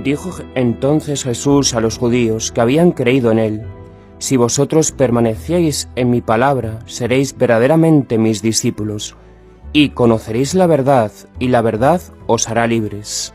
Dijo entonces Jesús a los judíos que habían creído en él: Si vosotros permanecéis en mi palabra, seréis verdaderamente mis discípulos, y conoceréis la verdad, y la verdad os hará libres.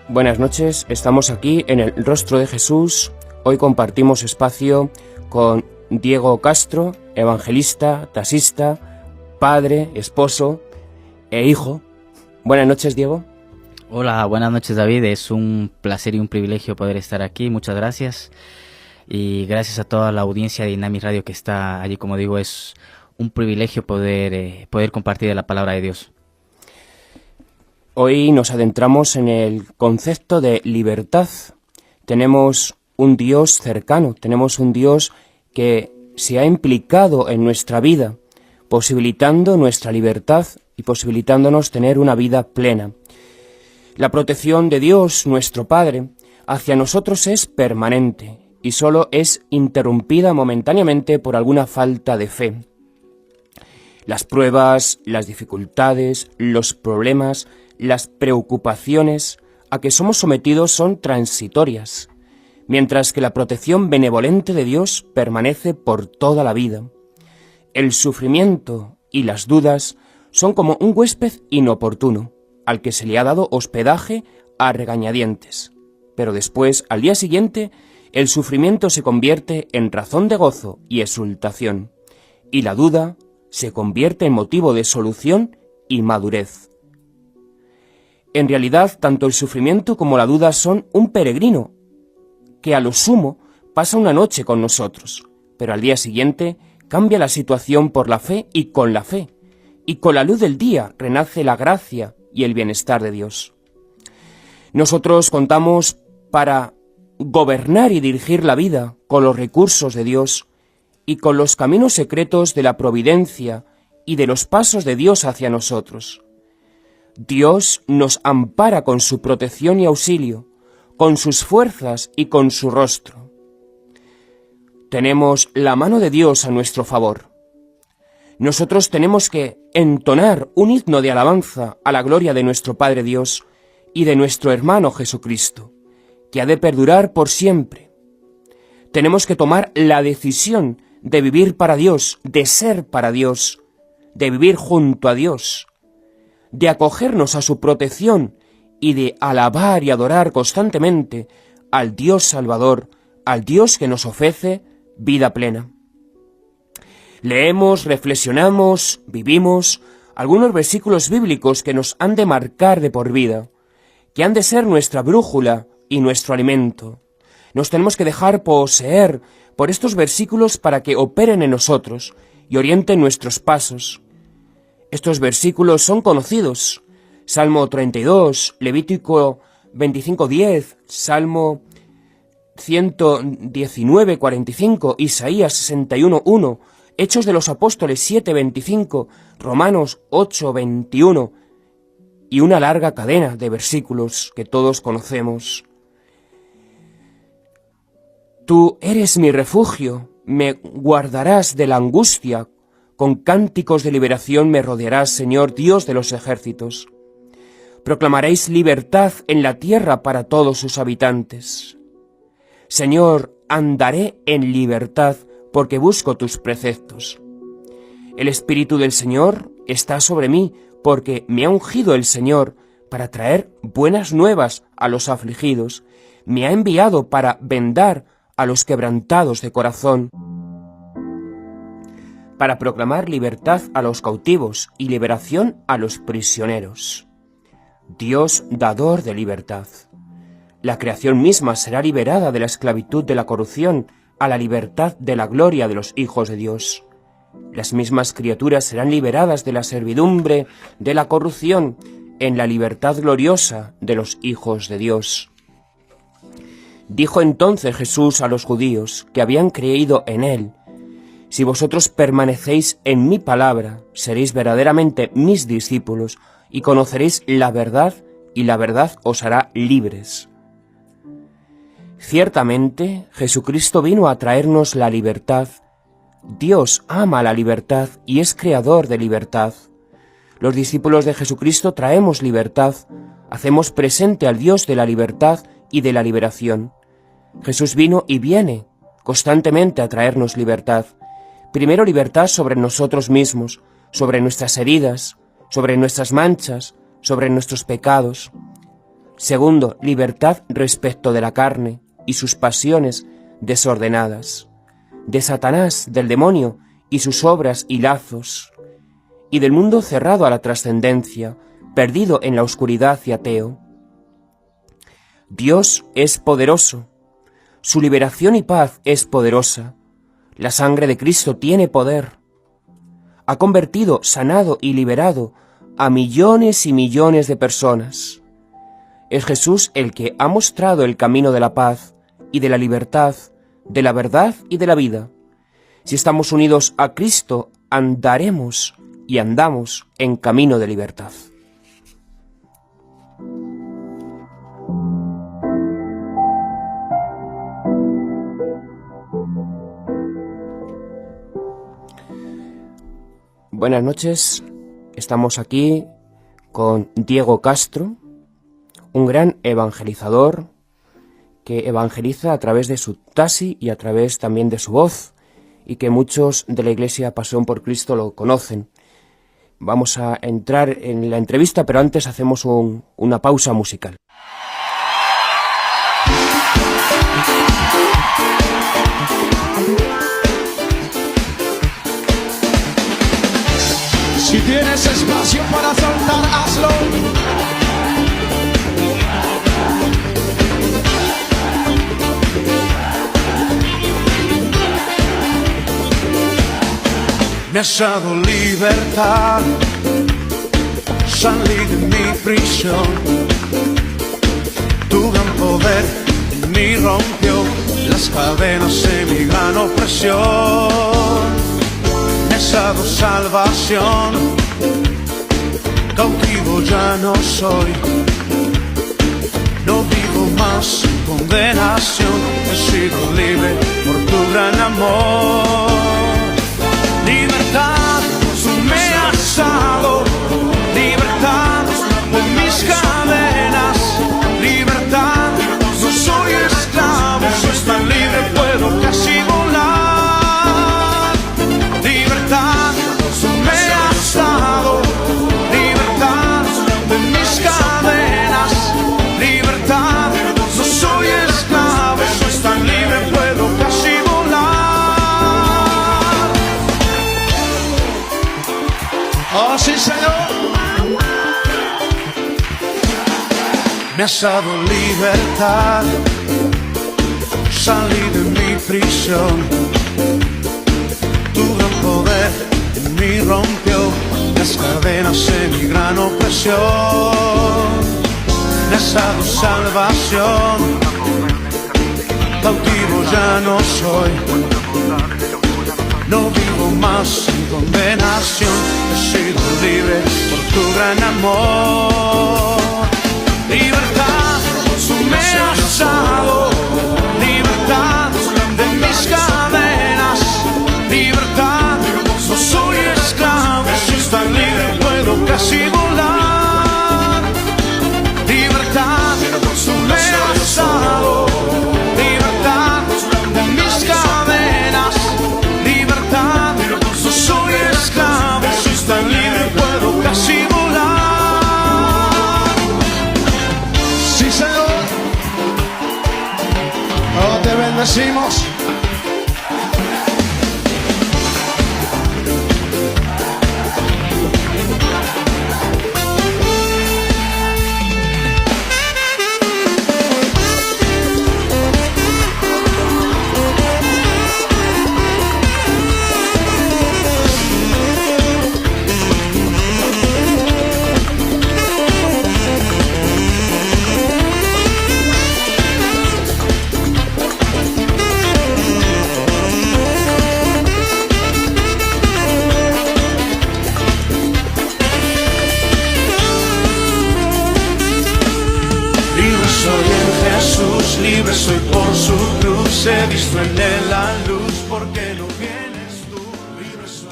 Buenas noches, estamos aquí en el Rostro de Jesús. Hoy compartimos espacio con Diego Castro, evangelista, taxista, padre, esposo e hijo. Buenas noches, Diego. Hola, buenas noches, David. Es un placer y un privilegio poder estar aquí. Muchas gracias. Y gracias a toda la audiencia de Inamis Radio que está allí. Como digo, es un privilegio poder compartir de la palabra de Dios. Hoy nos adentramos en el concepto de libertad. Tenemos un Dios cercano, tenemos un Dios que se ha implicado en nuestra vida, posibilitando nuestra libertad y posibilitándonos tener una vida plena. La protección de Dios, nuestro Padre, hacia nosotros es permanente y solo es interrumpida momentáneamente por alguna falta de fe. Las pruebas, las dificultades, los problemas, las preocupaciones a que somos sometidos son transitorias, mientras que la protección benevolente de Dios permanece por toda la vida. El sufrimiento y las dudas son como un huésped inoportuno, al que se le ha dado hospedaje a regañadientes, pero después, al día siguiente, el sufrimiento se convierte en razón de gozo y exultación, y la duda se convierte en motivo de solución y madurez. En realidad, tanto el sufrimiento como la duda son un peregrino, que a lo sumo pasa una noche con nosotros, pero al día siguiente cambia la situación por la fe, y con la luz del día renace la gracia y el bienestar de Dios. Nosotros contamos para gobernar y dirigir la vida con los recursos de Dios y con los caminos secretos de la providencia y de los pasos de Dios hacia nosotros. Dios nos ampara con su protección y auxilio, con sus fuerzas y con su rostro. Tenemos la mano de Dios a nuestro favor. Nosotros tenemos que entonar un himno de alabanza a la gloria de nuestro Padre Dios y de nuestro hermano Jesucristo, que ha de perdurar por siempre. Tenemos que tomar la decisión de vivir para Dios, de ser para Dios, de vivir junto a Dios, de acogernos a su protección y de alabar y adorar constantemente al Dios Salvador, al Dios que nos ofrece vida plena. Leemos, reflexionamos, vivimos algunos versículos bíblicos que nos han de marcar de por vida, que han de ser nuestra brújula y nuestro alimento. Nos tenemos que dejar poseer por estos versículos para que operen en nosotros y orienten nuestros pasos. Estos versículos son conocidos: Salmo 32, Levítico 25:10, Salmo 119:45, Isaías 61:1, Hechos de los Apóstoles 7:25, Romanos 8:21 y una larga cadena de versículos que todos conocemos. Tú eres mi refugio, me guardarás de la angustia, con cánticos de liberación me rodearás, Señor Dios de los ejércitos. Proclamaréis libertad en la tierra para todos sus habitantes. Señor, andaré en libertad porque busco tus preceptos. El Espíritu del Señor está sobre mí porque me ha ungido el Señor para traer buenas nuevas a los afligidos. Me ha enviado para vendar a los quebrantados de corazón, para proclamar libertad a los cautivos y liberación a los prisioneros. Dios dador de libertad. La creación misma será liberada de la esclavitud de la corrupción a la libertad de la gloria de los hijos de Dios. Las mismas criaturas serán liberadas de la servidumbre de la corrupción en la libertad gloriosa de los hijos de Dios. Dijo entonces Jesús a los judíos que habían creído en él: Si vosotros permanecéis en mi palabra, seréis verdaderamente mis discípulos y conoceréis la verdad, y la verdad os hará libres. Ciertamente, Jesucristo vino a traernos la libertad, Dios ama la libertad y es creador de libertad. Los discípulos de Jesucristo traemos libertad, hacemos presente al Dios de la libertad y de la liberación. Jesús vino y viene constantemente a traernos libertad. Primero, libertad sobre nosotros mismos, sobre nuestras heridas, sobre nuestras manchas, sobre nuestros pecados. Segundo, libertad respecto de la carne y sus pasiones desordenadas, de Satanás, del demonio y sus obras y lazos, y del mundo cerrado a la trascendencia, perdido en la oscuridad y ateo. Dios es poderoso, su liberación y paz es poderosa, la sangre de Cristo tiene poder. Ha convertido, sanado y liberado a millones y millones de personas. Es Jesús el que ha mostrado el camino de la paz y de la libertad, de la verdad y de la vida. Si estamos unidos a Cristo, andaremos y andamos en camino de libertad. Buenas noches, estamos aquí con Diego Castro, un gran evangelizador que evangeliza a través de su taxi y a través también de su voz, y que muchos de la Iglesia Pasión por Cristo lo conocen. Vamos a entrar en la entrevista, pero antes hacemos una pausa musical. Si tienes espacio para saltar, hazlo. Me has dado libertad, salí de mi prisión. Tu gran poder en mí rompió las cadenas de mi gran opresión. Me has dado salvación, cautivo ya no soy. No vivo más en condenación, he sido libre por tu gran amor. Libertad, tú me has dado, libertad de mis cadenas, libertad, no soy esclavo, soy tan libre, puedo casi volar. Libertad, tú me has dado, libertad de mis cadenas, libertad, no soy esclavo, soy tan libre, puedo casi volar. Oh, sí, Señor. Me has dado libertad, salí de mi prisión. Tu gran poder en mí rompió las cadenas de mi gran opresión. Me has dado salvación, cautivo ya no soy. No vivo más en condenación, he sido libre por tu gran amor. Libertad, tú me has dado, libertad de mis cadenas, libertad, no soy esclavo, soy tan libre, puedo casi volar. Libertad, tú me has dado, libertad de mis cadenas, libertad, no soy esclavo, soy tan libre, puedo casi volar. Sí, Señor. Oh, te bendecimos. Libre soy por su cruz, he visto en él la luz, porque no vienes tú.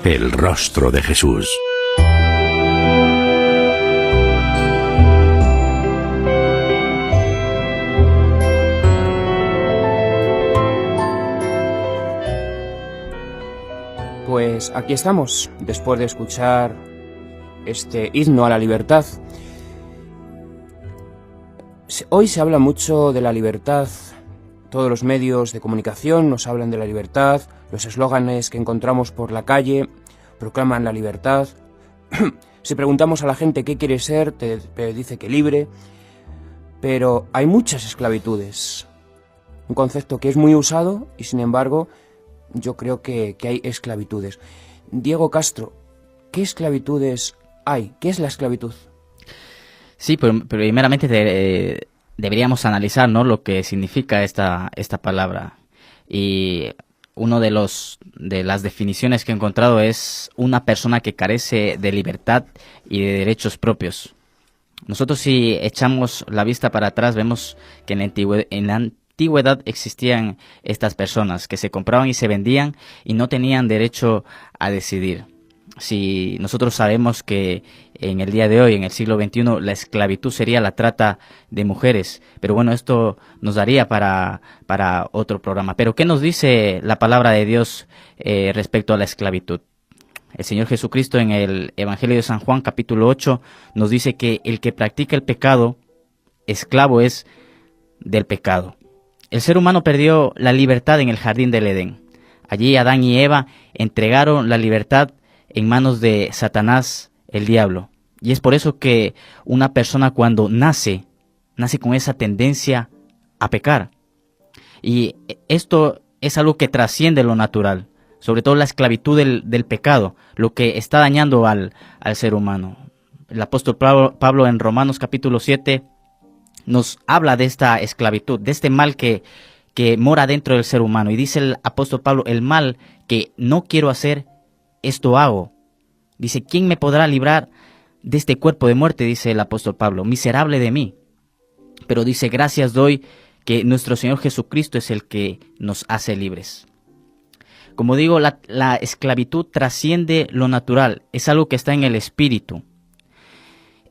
El rostro de Jesús. Pues aquí estamos, después de escuchar este himno a la libertad. Hoy se habla mucho de la libertad. Todos los medios de comunicación nos hablan de la libertad. Los eslóganes que encontramos por la calle proclaman la libertad. Si preguntamos a la gente qué quiere ser, te dice que libre. Pero hay muchas esclavitudes. Un concepto que es muy usado y, sin embargo, yo creo que hay esclavitudes. Diego Castro, ¿qué esclavitudes hay? ¿Qué es la esclavitud? Sí, pero primeramente deberíamos analizar, ¿no?, lo que significa esta palabra. Y uno de las definiciones que he encontrado es una persona que carece de libertad y de derechos propios. Nosotros, si echamos la vista para atrás, vemos que en la antigüedad existían estas personas que se compraban y se vendían y no tenían derecho a decidir. Si nosotros sabemos que en el día de hoy, en el siglo XXI, la esclavitud sería la trata de mujeres, pero bueno, esto nos daría para otro programa. Pero ¿qué nos dice la palabra de Dios respecto a la esclavitud? El Señor Jesucristo, en el Evangelio de San Juan, capítulo 8, nos dice que el que practica el pecado, esclavo es del pecado. El ser humano perdió la libertad en el jardín del Edén. Allí Adán y Eva entregaron la libertad en manos de Satanás, el diablo. Y es por eso que una persona, cuando nace con esa tendencia a pecar. Y esto es algo que trasciende lo natural, sobre todo la esclavitud del pecado, lo que está dañando al ser humano. El apóstol Pablo en Romanos capítulo 7 nos habla de esta esclavitud, de este mal que mora dentro del ser humano. Y dice el apóstol Pablo: el mal que no quiero hacer, esto hago. Dice: ¿quién me podrá librar de este cuerpo de muerte? Dice el apóstol Pablo: miserable de mí. Pero dice: gracias doy que nuestro Señor Jesucristo es el que nos hace libres. Como digo, la esclavitud trasciende lo natural, es algo que está en el espíritu.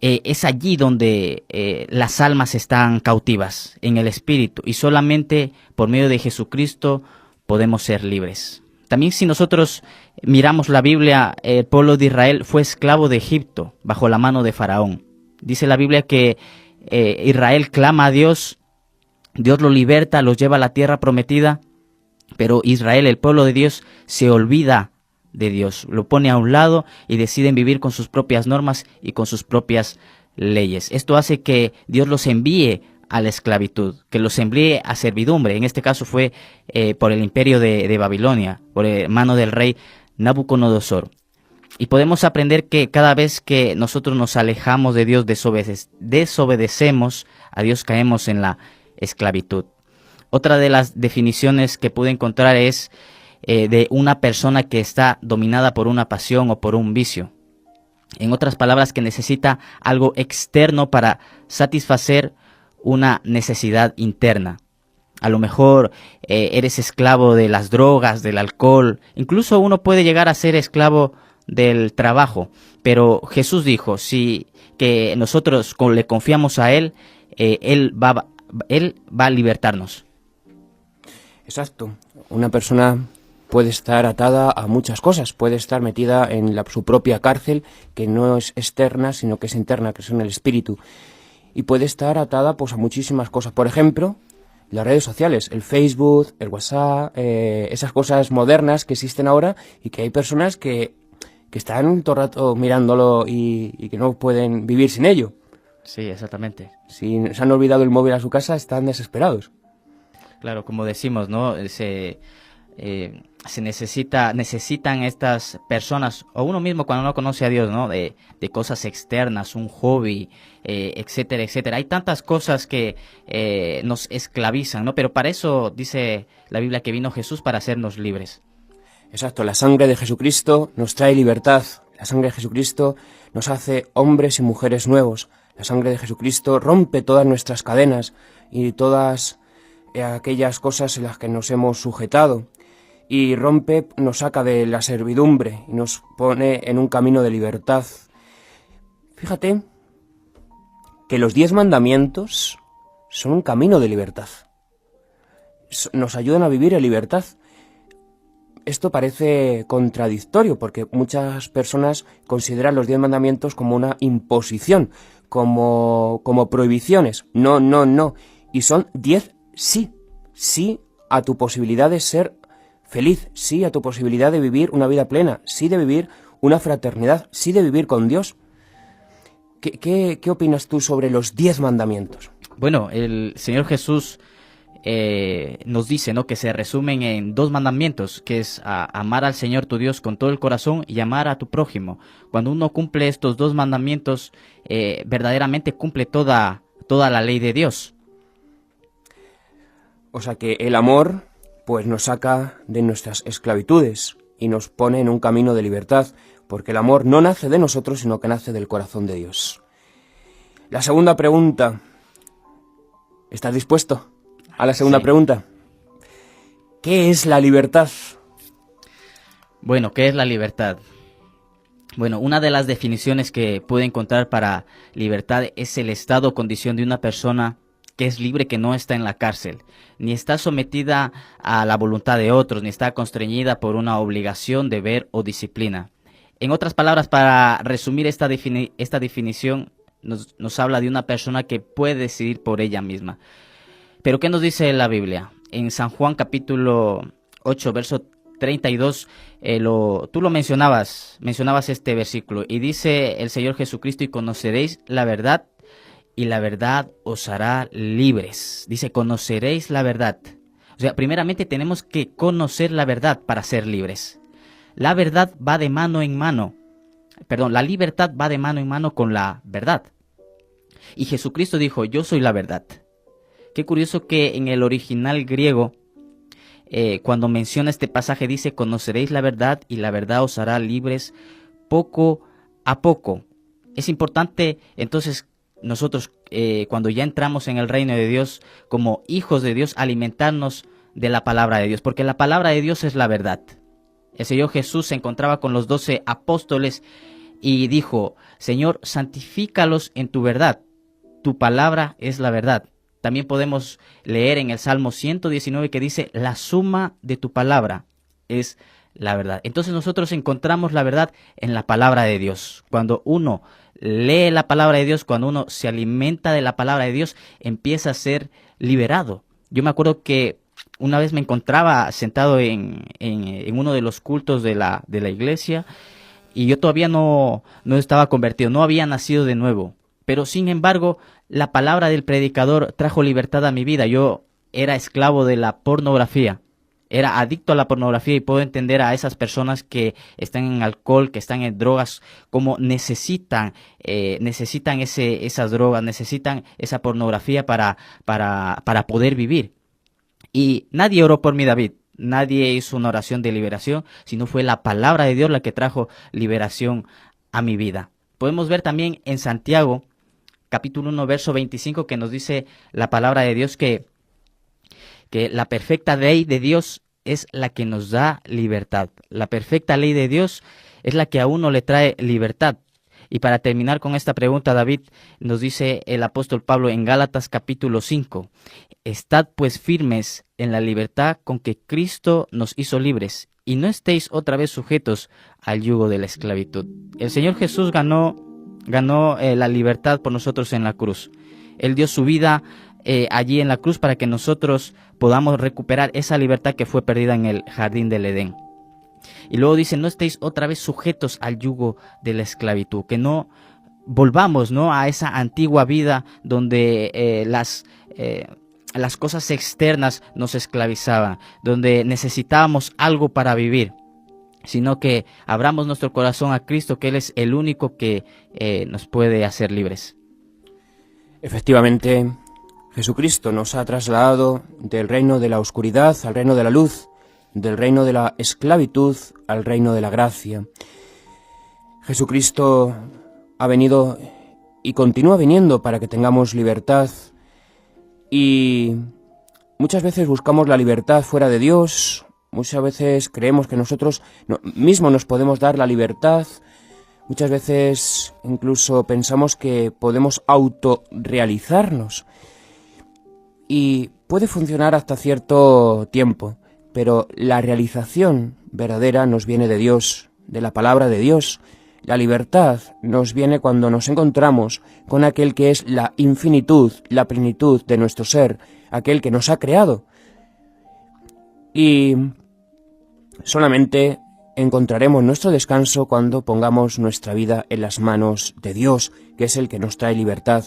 Es allí donde las almas están cautivas, en el espíritu, y solamente por medio de Jesucristo podemos ser libres. También, si nosotros miramos la Biblia, el pueblo de Israel fue esclavo de Egipto bajo la mano de Faraón. Dice la Biblia que Israel clama a Dios, Dios lo liberta, los lleva a la tierra prometida, pero Israel, el pueblo de Dios, se olvida de Dios, lo pone a un lado y deciden vivir con sus propias normas y con sus propias leyes. Esto hace que Dios los envíe a la esclavitud, que los envíe a servidumbre. En este caso fue por el imperio de Babilonia, por mano del rey Nabucodonosor. Y podemos aprender que cada vez que nosotros nos alejamos de Dios, desobedecemos a Dios, caemos en la esclavitud. Otra de las definiciones que pude encontrar es de una persona que está dominada por una pasión o por un vicio. En otras palabras, que necesita algo externo para satisfacer una necesidad interna. A lo mejor eres esclavo de las drogas, del alcohol. Incluso uno puede llegar a ser esclavo del trabajo. Pero Jesús dijo, que nosotros le confiamos a Él, Él va a libertarnos. Exacto. Una persona puede estar atada a muchas cosas, puede estar metida en su propia cárcel, que no es externa, sino que es interna, que es en el espíritu. Y puede estar atada pues a muchísimas cosas. Por ejemplo, las redes sociales, el Facebook, el WhatsApp, esas cosas modernas que existen ahora, y que hay personas que están todo el rato mirándolo y que no pueden vivir sin ello. Sí, exactamente. Si se han olvidado el móvil a su casa, están desesperados. Claro, como decimos, ¿no? Necesitan estas personas, o uno mismo cuando no conoce a Dios, ¿no? De cosas externas, un hobby, etcétera, etcétera. Hay tantas cosas que nos esclavizan, ¿no? Pero para eso dice la Biblia que vino Jesús, para hacernos libres. Exacto, la sangre de Jesucristo nos trae libertad. La sangre de Jesucristo nos hace hombres y mujeres nuevos. La sangre de Jesucristo rompe todas nuestras cadenas y todas aquellas cosas en las que nos hemos sujetado. y nos saca de la servidumbre y nos pone en un camino de libertad. Fíjate que los 10 mandamientos son un camino de libertad. Nos ayudan a vivir en libertad. Esto parece contradictorio porque muchas personas consideran los 10 mandamientos como una imposición, como prohibiciones. No, no, no. Y son 10 sí. Sí a tu posibilidad de ser feliz, sí a tu posibilidad de vivir una vida plena, sí de vivir una fraternidad, sí de vivir con Dios. ¿Qué opinas tú sobre los 10 mandamientos? Bueno, el Señor Jesús nos dice, ¿no?, que se resumen en 2 mandamientos, que es amar al Señor tu Dios con todo el corazón y amar a tu prójimo. Cuando uno cumple estos 2 mandamientos, verdaderamente cumple toda la ley de Dios. O sea que el amor pues nos saca de nuestras esclavitudes y nos pone en un camino de libertad, porque el amor no nace de nosotros, sino que nace del corazón de Dios. La segunda pregunta. ¿Estás dispuesto a la segunda pregunta? ¿Qué es la libertad? Bueno, ¿qué es la libertad? Bueno, una de las definiciones que pude encontrar para libertad es el estado o condición de una persona que es libre, que no está en la cárcel, ni está sometida a la voluntad de otros, ni está constreñida por una obligación, deber o disciplina. En otras palabras, para resumir esta definición, nos habla de una persona que puede decidir por ella misma. Pero ¿qué nos dice la Biblia? En San Juan capítulo 8, verso 32, tú lo mencionabas este versículo, y dice el Señor Jesucristo: y conoceréis la verdad, y la verdad os hará libres. Dice, conoceréis la verdad. O sea, primeramente tenemos que conocer la verdad para ser libres. La verdad va de mano en mano. La libertad va de mano en mano con la verdad. Y Jesucristo dijo, yo soy la verdad. Qué curioso que en el original griego, cuando menciona este pasaje, dice, conoceréis la verdad y la verdad os hará libres poco a poco. Es importante, entonces, nosotros, cuando ya entramos en el reino de Dios, como hijos de Dios, alimentarnos de la palabra de Dios, porque la palabra de Dios es la verdad. El Señor Jesús se encontraba con los 12 apóstoles y dijo, Señor, santifícalos en tu verdad, tu palabra es la verdad. También podemos leer en el Salmo 119 que dice, la suma de tu palabra es la verdad. Entonces nosotros encontramos la verdad en la palabra de Dios. Cuando uno lee la palabra de Dios, cuando uno se alimenta de la palabra de Dios, empieza a ser liberado. Yo me acuerdo que una vez me encontraba sentado en uno de los cultos de la iglesia y yo todavía no estaba convertido, no había nacido de nuevo. Pero sin embargo, la palabra del predicador trajo libertad a mi vida. Yo era esclavo de la pornografía. Era adicto a la pornografía y puedo entender a esas personas que están en alcohol, que están en drogas, como necesitan esas drogas, necesitan esa pornografía para poder vivir. Y nadie oró por mí, David. Nadie hizo una oración de liberación, sino fue la palabra de Dios la que trajo liberación a mi vida. Podemos ver también en Santiago, capítulo 1, verso 25, que nos dice la palabra de Dios que la perfecta ley de Dios es la que nos da libertad. La perfecta ley de Dios es la que a uno le trae libertad. Y para terminar con esta pregunta, David, nos dice el apóstol Pablo en Gálatas capítulo 5, estad pues firmes en la libertad con que Cristo nos hizo libres, y no estéis otra vez sujetos al yugo de la esclavitud. El Señor Jesús ganó la libertad por nosotros en la cruz. Él dio su vida allí en la cruz para que nosotros podamos recuperar esa libertad que fue perdida en el jardín del Edén. Y luego dice, no estéis otra vez sujetos al yugo de la esclavitud, que no volvamos, ¿no?, a esa antigua vida donde las cosas externas nos esclavizaban, donde necesitábamos algo para vivir, sino que abramos nuestro corazón a Cristo, que Él es el único que nos puede hacer libres. Efectivamente, Jesucristo nos ha trasladado del reino de la oscuridad al reino de la luz, del reino de la esclavitud al reino de la gracia. Jesucristo ha venido y continúa viniendo para que tengamos libertad, y muchas veces buscamos la libertad fuera de Dios Muchas veces creemos que nosotros mismos nos podemos dar la libertad. Muchas veces incluso pensamos que podemos autorrealizarnos. Y puede funcionar hasta cierto tiempo, pero la realización verdadera nos viene de Dios, de la palabra de Dios. La libertad nos viene cuando nos encontramos con aquel que es la infinitud, la plenitud de nuestro ser, aquel que nos ha creado. Y solamente encontraremos nuestro descanso cuando pongamos nuestra vida en las manos de Dios, que es el que nos trae libertad.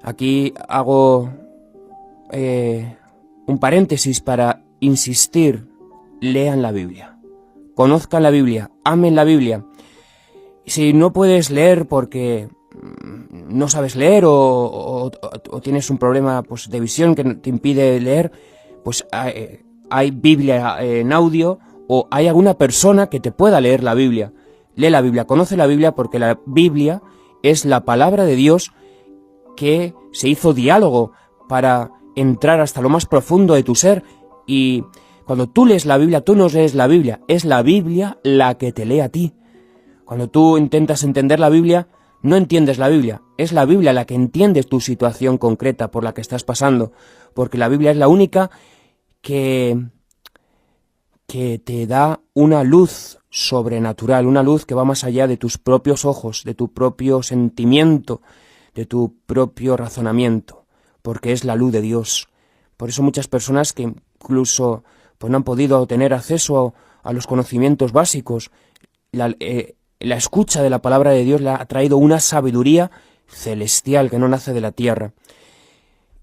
Aquí hago un paréntesis para insistir: lean la Biblia, conozcan la Biblia, amen la Biblia. Si no puedes leer porque no sabes leer o tienes un problema pues de visión que te impide leer, pues hay Biblia en audio, o hay alguna persona que te pueda leer la Biblia. Lee la Biblia, conoce la Biblia, porque la Biblia es la palabra de Dios que se hizo diálogo para entrar hasta lo más profundo de tu ser. Y cuando tú lees la Biblia, tú no lees la Biblia, es la Biblia la que te lee a ti. Cuando tú intentas entender la Biblia, no entiendes la Biblia, es la Biblia la que entiende tu situación concreta por la que estás pasando, porque la Biblia es la única que te da una luz sobrenatural, una luz que va más allá de tus propios ojos, de tu propio sentimiento, de tu propio razonamiento, porque es la luz de Dios. Por eso muchas personas que incluso pues, no han podido tener acceso a los conocimientos básicos, la escucha de la palabra de Dios le ha traído una sabiduría celestial que no nace de la tierra.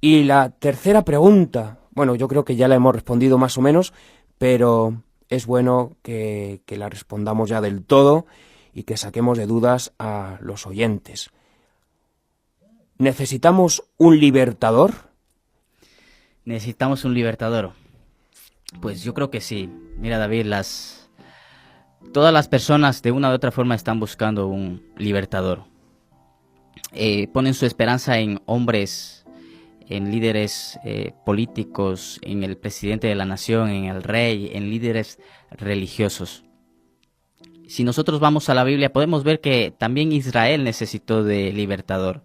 Y la tercera pregunta, bueno, yo creo que ya la hemos respondido más o menos, pero es bueno que la respondamos ya del todo y que saquemos de dudas a los oyentes. ¿Necesitamos un libertador? ¿Necesitamos un libertador? Pues yo creo que sí. Mira, David, todas las personas de una u otra forma están buscando un libertador. Ponen su esperanza en hombres, en líderes políticos, en el presidente de la nación, en el rey, en líderes religiosos. Si nosotros vamos a la Biblia, podemos ver que también Israel necesitó de libertador.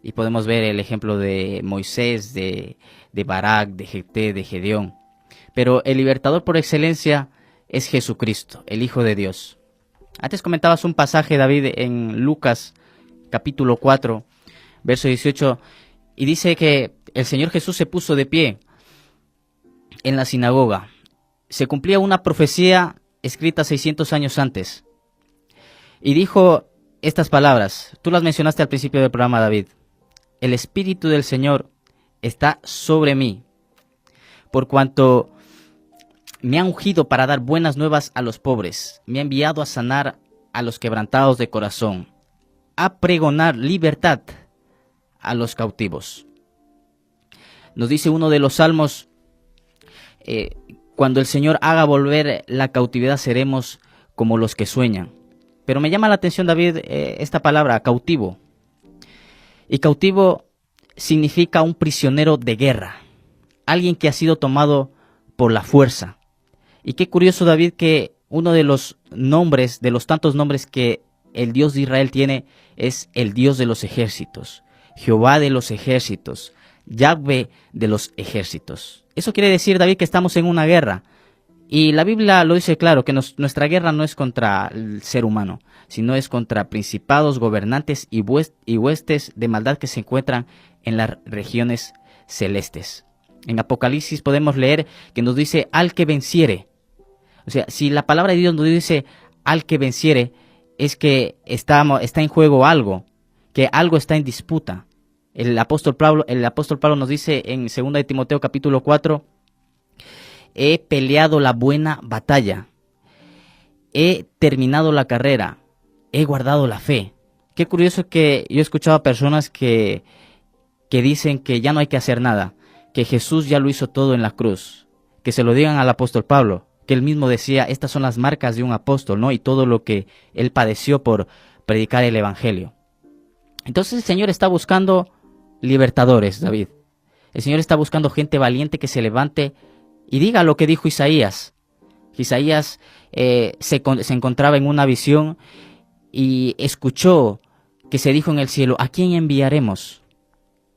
Y podemos ver el ejemplo de Moisés, de Barak, de Jefté, de Gedeón. Pero el libertador por excelencia es Jesucristo, el Hijo de Dios. Antes comentabas un pasaje, David, en Lucas capítulo 4, verso 18, y dice que el Señor Jesús se puso de pie en la sinagoga. Se cumplía una profecía escrita 600 años antes. Y dijo estas palabras, tú las mencionaste al principio del programa, David. El Espíritu del Señor está sobre mí, por cuanto me ha ungido para dar buenas nuevas a los pobres, me ha enviado a sanar a los quebrantados de corazón, a pregonar libertad a los cautivos. Nos dice uno de los salmos, cuando el Señor haga volver la cautividad seremos como los que sueñan. Pero me llama la atención, David, esta palabra, cautivo. Y cautivo significa un prisionero de guerra, alguien que ha sido tomado por la fuerza. Y qué curioso, David, que uno de los nombres, de los tantos nombres que el Dios de Israel tiene, es el Dios de los ejércitos, Jehová de los ejércitos, Yahvé de los ejércitos. Eso quiere decir, David, que estamos en una guerra. Y la Biblia lo dice claro, que nuestra guerra no es contra el ser humano, sino es contra principados, gobernantes y huestes de maldad que se encuentran en las regiones celestes. En Apocalipsis podemos leer que nos dice al que venciere. O sea, si la palabra de Dios nos dice al que venciere, es que está en juego algo, que algo está en disputa. El apóstol Pablo nos dice en 2 de Timoteo capítulo 4, he peleado la buena batalla, he terminado la carrera, he guardado la fe. Qué curioso que yo he escuchado a personas que dicen que ya no hay que hacer nada, que Jesús ya lo hizo todo en la cruz, que se lo digan al apóstol Pablo, que él mismo decía, estas son las marcas de un apóstol, ¿no? Y todo lo que él padeció por predicar el evangelio. Entonces el Señor está buscando libertadores, David. El Señor está buscando gente valiente que se levante y diga lo que dijo Isaías. Isaías se encontraba en una visión y escuchó que se dijo en el cielo, ¿a quién enviaremos?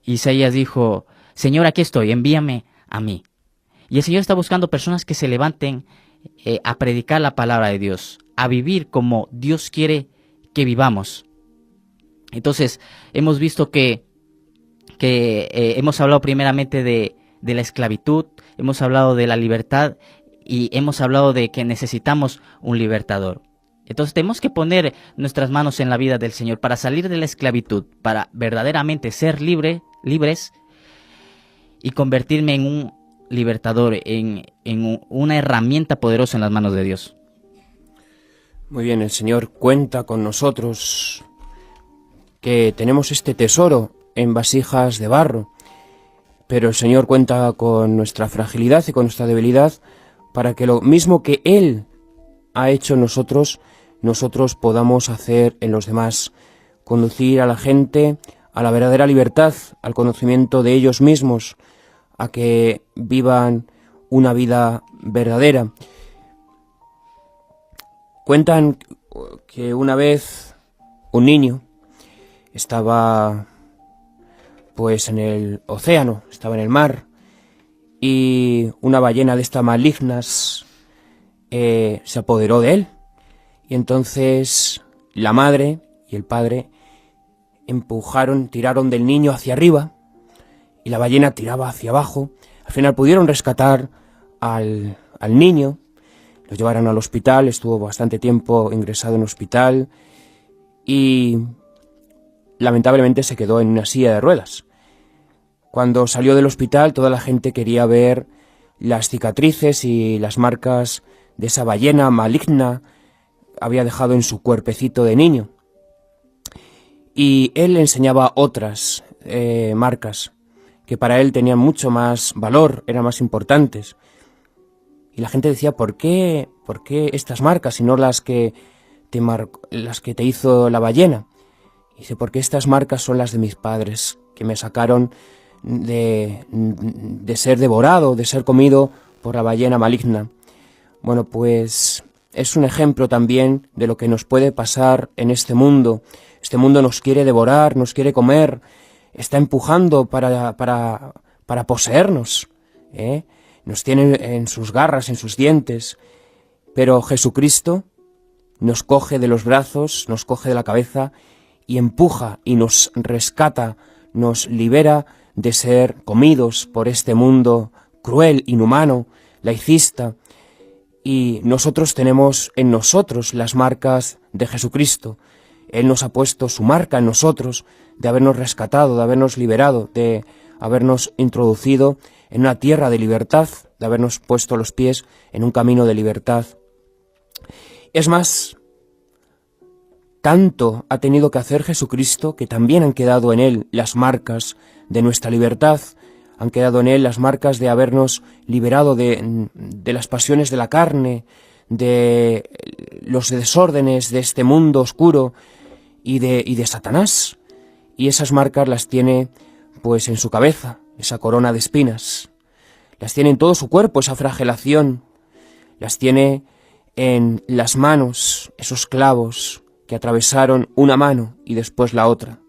Isaías dijo, Señor, aquí estoy, envíame a mí. Y el Señor está buscando personas que se levanten a predicar la palabra de Dios, a vivir como Dios quiere que vivamos. Entonces, hemos visto que hemos hablado primeramente de la esclavitud, hemos hablado de la libertad y hemos hablado de que necesitamos un libertador. Entonces tenemos que poner nuestras manos en la vida del Señor para salir de la esclavitud, para verdaderamente ser libres y convertirme en un libertador, en una herramienta poderosa en las manos de Dios. Muy bien, el Señor cuenta con nosotros, que tenemos este tesoro en vasijas de barro, pero el Señor cuenta con nuestra fragilidad y con nuestra debilidad para que lo mismo que Él ha hecho en nosotros podamos hacer en los demás, conducir a la gente a la verdadera libertad, al conocimiento de ellos mismos, a que vivan una vida verdadera. Cuentan que una vez un niño estaba pues en el océano, estaba en el mar, y una ballena de estas malignas se apoderó de él. Y entonces la madre y el padre tiraron del niño hacia arriba, y la ballena tiraba hacia abajo. Al final pudieron rescatar al niño, lo llevaron al hospital, estuvo bastante tiempo ingresado en hospital y lamentablemente se quedó en una silla de ruedas. Cuando salió del hospital, toda la gente quería ver las cicatrices y las marcas de esa ballena maligna había dejado en su cuerpecito de niño. Y él le enseñaba otras marcas que para él tenían mucho más valor, eran más importantes. Y la gente decía, ¿por qué estas marcas y no las que te hizo la ballena? Y dice, porque estas marcas son las de mis padres, que me sacaron de ser devorado, de ser comido por la ballena maligna. Bueno, pues es un ejemplo también de lo que nos puede pasar en este mundo. Este mundo nos quiere devorar, nos quiere comer, está empujando para poseernos, nos tiene en sus garras, en sus dientes, pero Jesucristo nos coge de los brazos, nos coge de la cabeza y empuja y nos rescata, nos libera de ser comidos por este mundo cruel, inhumano, laicista. Y nosotros tenemos en nosotros las marcas de Jesucristo. Él nos ha puesto su marca en nosotros, de habernos rescatado, de habernos liberado, de habernos introducido en una tierra de libertad, de habernos puesto los pies en un camino de libertad. Es más, tanto ha tenido que hacer Jesucristo que también han quedado en Él las marcas de nuestra libertad, han quedado en Él las marcas de habernos liberado de las pasiones de la carne, de los desórdenes de este mundo oscuro y de Satanás. Y esas marcas las tiene pues en su cabeza, esa corona de espinas. Las tiene en todo su cuerpo, esa flagelación. Las tiene en las manos, esos clavos que atravesaron una mano y después la otra.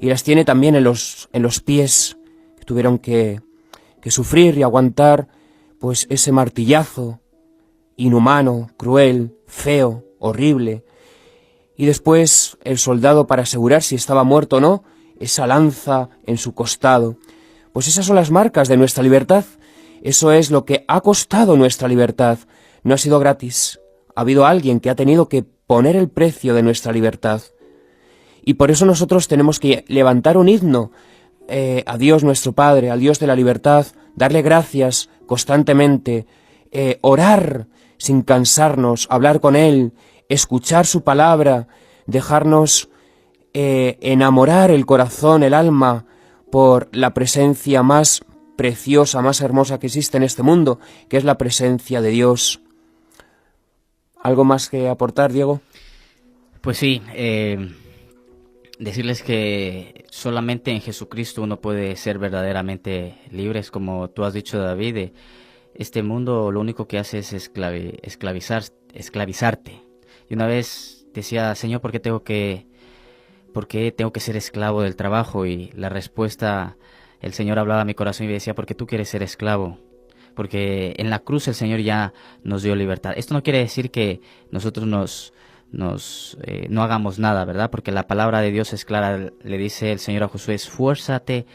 Y las tiene también en los pies, que tuvieron que sufrir y aguantar pues ese martillazo inhumano, cruel, feo, horrible. Y después el soldado, para asegurar si estaba muerto o no, esa lanza en su costado. Pues esas son las marcas de nuestra libertad. Eso es lo que ha costado nuestra libertad. No ha sido gratis. Ha habido alguien que ha tenido que poner el precio de nuestra libertad. Y por eso nosotros tenemos que levantar un himno a Dios nuestro Padre, al Dios de la libertad, darle gracias constantemente, orar sin cansarnos, hablar con Él, escuchar su palabra, dejarnos enamorar el corazón, el alma, por la presencia más preciosa, más hermosa que existe en este mundo, que es la presencia de Dios. ¿Algo más que aportar, Diego? Pues sí, decirles que solamente en Jesucristo uno puede ser verdaderamente libres, como tú has dicho, David. este mundo lo único que hace es esclavizarte. Y una vez decía, Señor, ¿por qué tengo que ser esclavo del trabajo? Y la respuesta, el Señor hablaba a mi corazón y me decía, porque tú quieres ser esclavo. Porque en la cruz el Señor ya nos dio libertad. Esto no quiere decir que nosotros no hagamos nada, ¿verdad? Porque la palabra de Dios es clara. Le dice el Señor a Josué, esfuérzate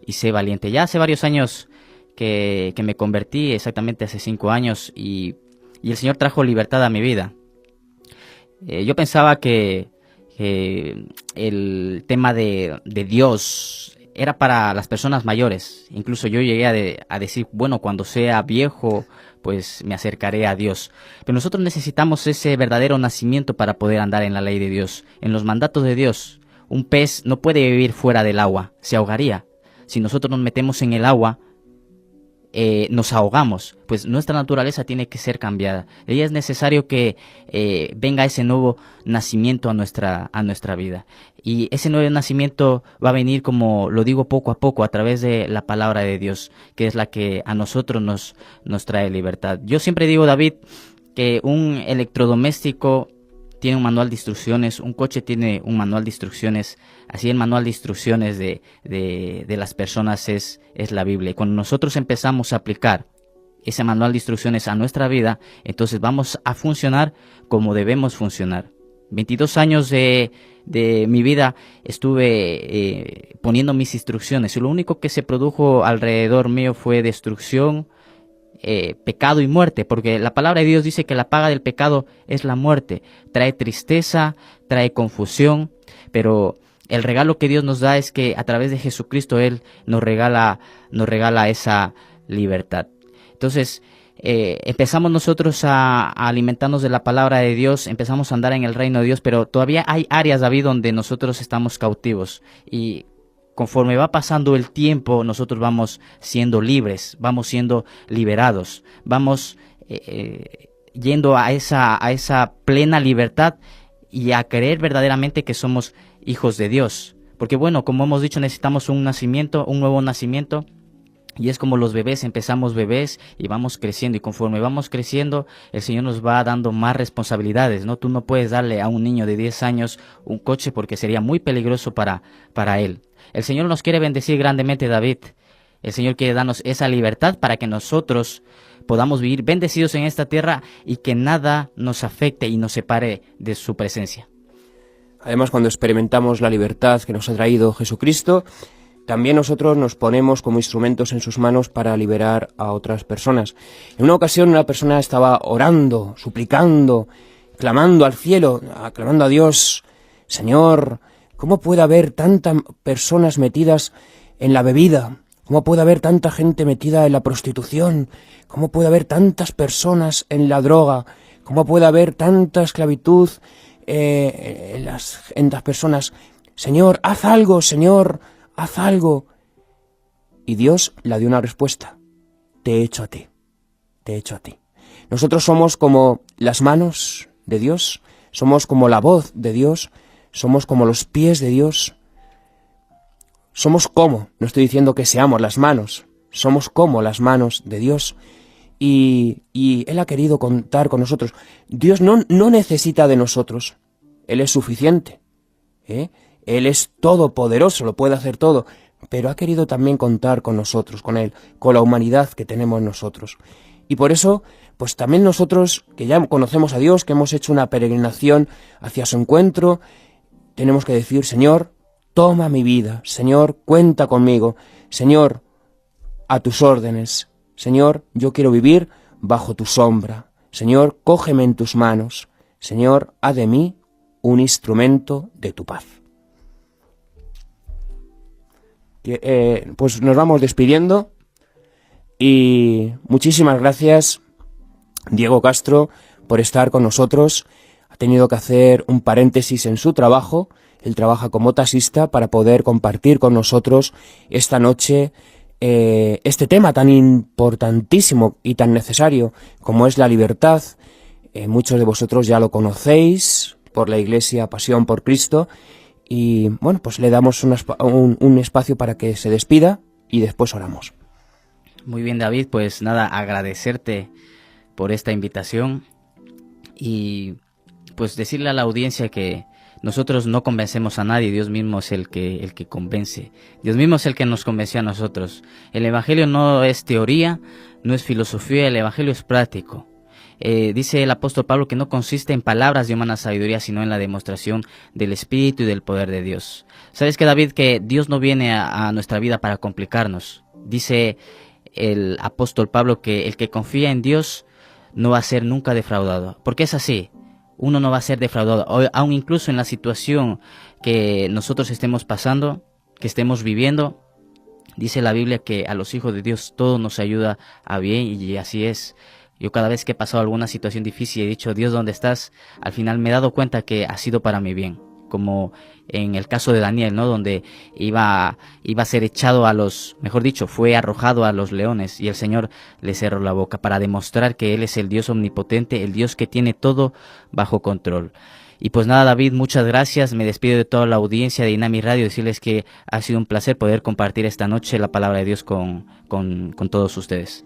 y sé valiente. Ya hace varios años que me convertí, exactamente hace 5 años, y el Señor trajo libertad a mi vida. Yo pensaba que el tema de Dios era para las personas mayores. Incluso yo llegué a decir, bueno, cuando sea viejo, pues me acercaré a Dios. Pero nosotros necesitamos ese verdadero nacimiento para poder andar en la ley de Dios, en los mandatos de Dios. Un pez no puede vivir fuera del agua, se ahogaría. Si nosotros nos metemos en el agua, nos ahogamos, pues nuestra naturaleza tiene que ser cambiada. Y es necesario que venga ese nuevo nacimiento a nuestra vida. Y ese nuevo nacimiento va a venir, como lo digo, poco a poco, a través de la palabra de Dios, que es la que a nosotros nos trae libertad. Yo siempre digo, David, que un electrodoméstico tiene un manual de instrucciones, un coche tiene un manual de instrucciones, así el manual de instrucciones de las personas es la Biblia. Y cuando nosotros empezamos a aplicar ese manual de instrucciones a nuestra vida, entonces vamos a funcionar como debemos funcionar. 22 años de mi vida estuve poniendo mis instrucciones, y lo único que se produjo alrededor mío fue destrucción, pecado y muerte, porque la palabra de Dios dice que la paga del pecado es la muerte. Trae tristeza, trae confusión, pero el regalo que Dios nos da es que a través de Jesucristo Él nos regala esa libertad. Entonces empezamos nosotros a alimentarnos de la palabra de Dios, empezamos a andar en el reino de Dios, pero todavía hay áreas, David, donde nosotros estamos cautivos, y conforme va pasando el tiempo, nosotros vamos siendo libres, vamos siendo liberados, vamos yendo a esa plena libertad y a creer verdaderamente que somos hijos de Dios. Porque bueno, como hemos dicho, necesitamos un nuevo nacimiento, y es como los bebés, empezamos bebés y vamos creciendo, y conforme vamos creciendo, el Señor nos va dando más responsabilidades, ¿no? Tú no puedes darle a un niño de 10 años un coche porque sería muy peligroso para él. El Señor nos quiere bendecir grandemente, David. El Señor quiere darnos esa libertad para que nosotros podamos vivir bendecidos en esta tierra y que nada nos afecte y nos separe de su presencia. Además, cuando experimentamos la libertad que nos ha traído Jesucristo, también nosotros nos ponemos como instrumentos en sus manos para liberar a otras personas. En una ocasión una persona estaba orando, suplicando, clamando al cielo, clamando a Dios: Señor, ¿cómo puede haber tantas personas metidas en la bebida? ¿Cómo puede haber tanta gente metida en la prostitución? ¿Cómo puede haber tantas personas en la droga? ¿Cómo puede haber tanta esclavitud en las personas? Señor, haz algo, Señor, haz algo. Y Dios le dio una respuesta: te he hecho a ti, te he hecho a ti. Nosotros somos como las manos de Dios, somos como la voz de Dios, somos como los pies de Dios. Somos como, no estoy diciendo que seamos las manos, somos como las manos de Dios. Y Él ha querido contar con nosotros. Dios no necesita de nosotros, Él es suficiente, Él es todopoderoso, lo puede hacer todo, pero ha querido también contar con nosotros, con Él, con la humanidad que tenemos nosotros. Y por eso, pues también nosotros, que ya conocemos a Dios, que hemos hecho una peregrinación hacia su encuentro, tenemos que decir: Señor, toma mi vida, Señor, cuenta conmigo, Señor, a tus órdenes, Señor, yo quiero vivir bajo tu sombra, Señor, cógeme en tus manos, Señor, haz de mí un instrumento de tu paz. Pues nos vamos despidiendo, y muchísimas gracias, Diego Castro, por estar con nosotros. Ha tenido que hacer un paréntesis en su trabajo. Él trabaja como taxista para poder compartir con nosotros esta noche este tema tan importantísimo y tan necesario como es la libertad. Muchos de vosotros ya lo conocéis por la Iglesia Pasión por Cristo, y bueno, pues le damos un espacio para que se despida y después oramos. Muy bien, David, pues nada, agradecerte por esta invitación y pues decirle a la audiencia que nosotros no convencemos a nadie, Dios mismo es el que convence. Dios mismo es el que nos convenció a nosotros. El Evangelio no es teoría, no es filosofía, el Evangelio es práctico. Dice el apóstol Pablo que no consiste en palabras de humana sabiduría, sino en la demostración del Espíritu y del poder de Dios. ¿Sabes qué, David? Que Dios no viene a nuestra vida para complicarnos. Dice el apóstol Pablo que el que confía en Dios no va a ser nunca defraudado. Porque es así. Uno no va a ser defraudado, aun incluso en la situación que nosotros estemos pasando, que estemos viviendo. Dice la Biblia que a los hijos de Dios todo nos ayuda a bien, y así es. Yo cada vez que he pasado alguna situación difícil y he dicho, Dios, ¿dónde estás? Al final me he dado cuenta que ha sido para mi bien. Como en el caso de Daniel, ¿no? Donde iba a ser echado fue arrojado a los leones y el Señor le cerró la boca para demostrar que Él es el Dios omnipotente, el Dios que tiene todo bajo control. Y pues nada, David, muchas gracias. Me despido de toda la audiencia de Inami Radio, decirles que ha sido un placer poder compartir esta noche la palabra de Dios con todos ustedes.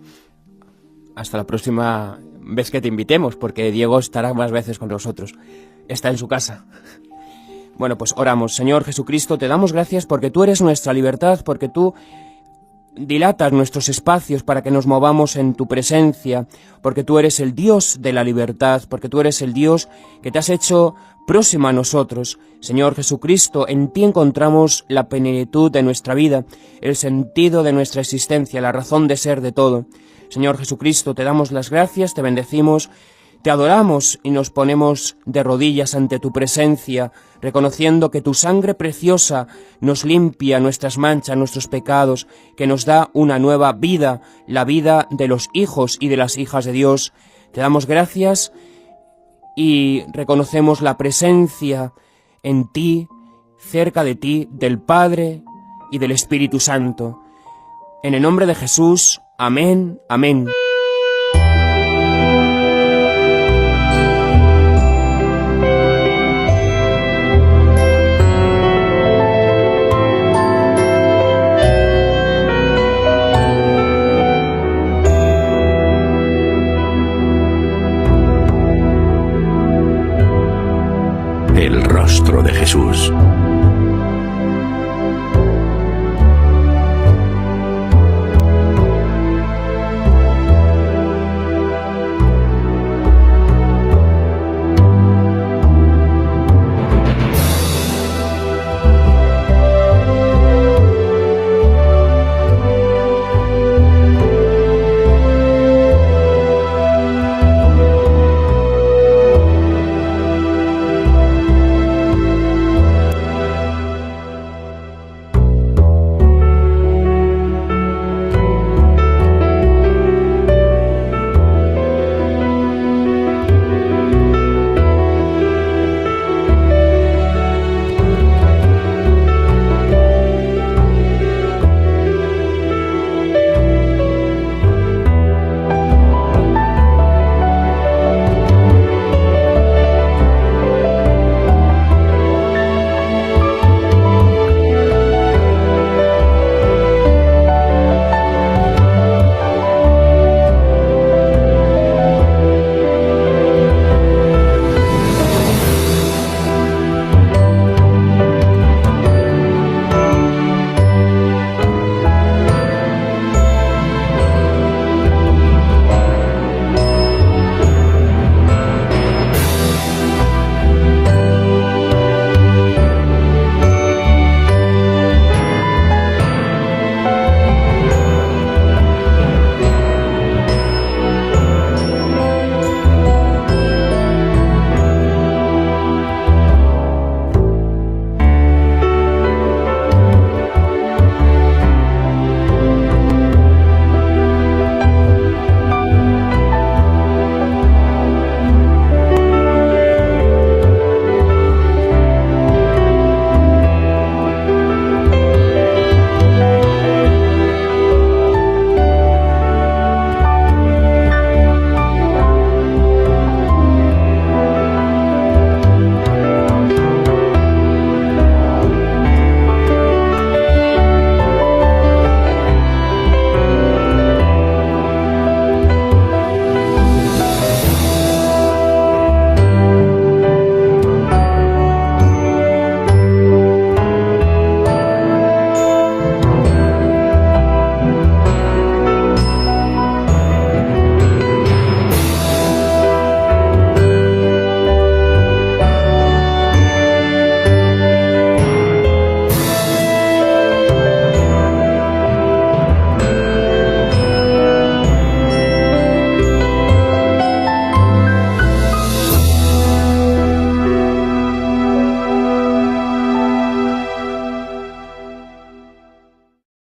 Hasta la próxima vez que te invitemos, porque Diego estará más veces con nosotros. Está en su casa. Bueno, pues oramos. Señor Jesucristo, te damos gracias porque tú eres nuestra libertad, porque tú dilatas nuestros espacios para que nos movamos en tu presencia, porque tú eres el Dios de la libertad, porque tú eres el Dios que te has hecho próximo a nosotros. Señor Jesucristo, en ti encontramos la plenitud de nuestra vida, el sentido de nuestra existencia, la razón de ser de todo. Señor Jesucristo, te damos las gracias, te bendecimos, te adoramos y nos ponemos de rodillas ante tu presencia, reconociendo que tu sangre preciosa nos limpia nuestras manchas, nuestros pecados, que nos da una nueva vida, la vida de los hijos y de las hijas de Dios. Te damos gracias y reconocemos la presencia en ti, cerca de ti, del Padre y del Espíritu Santo. En el nombre de Jesús, amén, amén. El rostro de Jesús.